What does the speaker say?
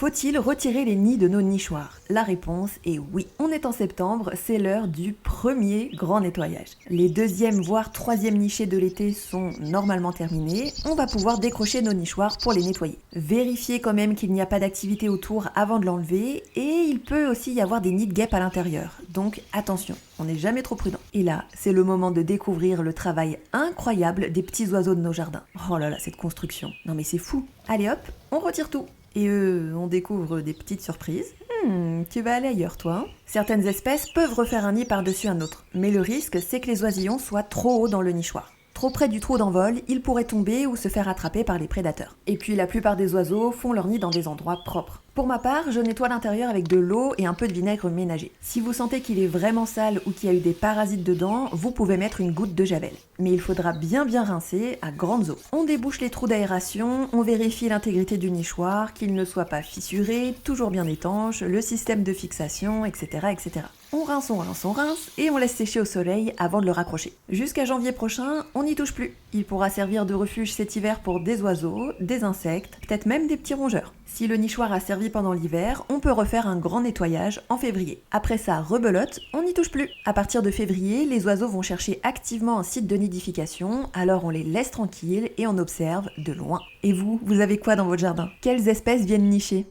Faut-il retirer les nids de nos nichoirs? La réponse est oui. On est en septembre, c'est l'heure du premier grand nettoyage. Les deuxième voire troisième nichés de l'été sont normalement terminés. On va pouvoir décrocher nos nichoirs pour les nettoyer. Vérifiez quand même qu'il n'y a pas d'activité autour avant de l'enlever et il peut aussi y avoir des nids de guêpes à l'intérieur. Donc attention, on n'est jamais trop prudent. Et là, c'est le moment de découvrir le travail incroyable des petits oiseaux de nos jardins. Oh là là, cette construction. Non mais c'est fou. Allez hop, on retire tout. Et on découvre des petites surprises. Tu vas aller ailleurs, toi. Certaines espèces peuvent refaire un nid par-dessus un autre, mais le risque, c'est que les oisillons soient trop hauts dans le nichoir. Trop près du trou d'envol, ils pourraient tomber ou se faire attraper par les prédateurs. Et puis la plupart des oiseaux font leur nid dans des endroits propres. Pour ma part, je nettoie l'intérieur avec de l'eau et un peu de vinaigre ménager. Si vous sentez qu'il est vraiment sale ou qu'il y a eu des parasites dedans, vous pouvez mettre une goutte de javel. Mais il faudra bien rincer à grandes eaux. On débouche les trous d'aération, on vérifie l'intégrité du nichoir, qu'il ne soit pas fissuré, toujours bien étanche, le système de fixation, etc. etc. On rince et on laisse sécher au soleil avant de le raccrocher. Jusqu'à janvier prochain, on n'y touche plus. Il pourra servir de refuge cet hiver pour des oiseaux, des insectes, peut-être même des petits rongeurs. Si le nichoir a servi pendant l'hiver, on peut refaire un grand nettoyage en février. Après ça, rebelote, on n'y touche plus. À partir de février, les oiseaux vont chercher activement un site de nidification, alors on les laisse tranquilles et on observe de loin. Et vous avez quoi dans votre jardin? Quelles espèces viennent nicher?